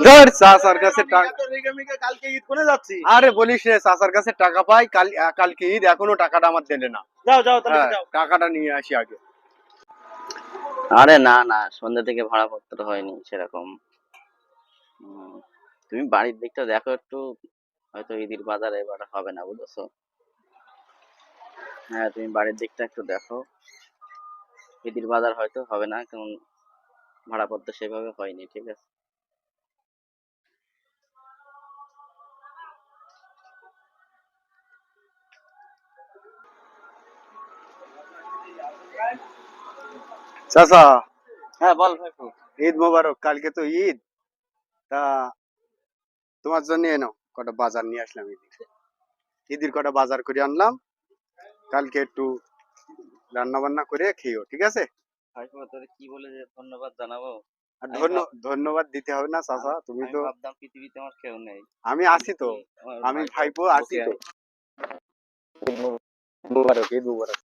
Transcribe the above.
ধর চাচার কাছে টাকা। কালকে ঈদ কোনে যাচ্ছি? আরে বলিস রে, চাচার কাছে টাকা পাই, কালকে ঈদ, এখনো টাকাটা আমার দিলে না। যাও যাও তাহলে হ্যাঁ, যাও। টাকাটা নিয়ে আসি আগে। আরে না না, সন্ধ্যা থেকে ভাড়াপত্র হয়নি সেরকম। উম, তুমি বাড়ির দিকটা দেখো একটু, হয়তো ঈদের বাজারে এবার হবে না, বুঝেছো? হ্যাঁ, তুমি বাড়ির দিকটা একটু দেখো, ঈদের বাজার হয়তো হবে না, কারণ ভাড়াপত্র সেভাবে হয়নি, ঠিক আছে? চাচা, হ্যাঁ বল ভাইপু। ঈদ মোবারক। কালকে তো ঈদ, তা তোমার জন্য এনো কটা বাজার নিয়ে আসলাম। ঈদের কটা বাজার করে আনলাম, কালকে একটু রান্না বান্না করে খেয়েও, ঠিক আছে? ভাইপু তোর কি বলে যে ধন্যবাদ জানাবো? আর আমি ধন্যবাদ দিতে হবে না চাচা, তুমি আমি তো। ভাবতাম পৃথিবীতে আমার কেউ নেই, আমি আছি তো, তুমি আমার আমি ভাইপো ভাইপো আছি বকে। তো। ঈদ মোবারক, ঈদ মোবারক।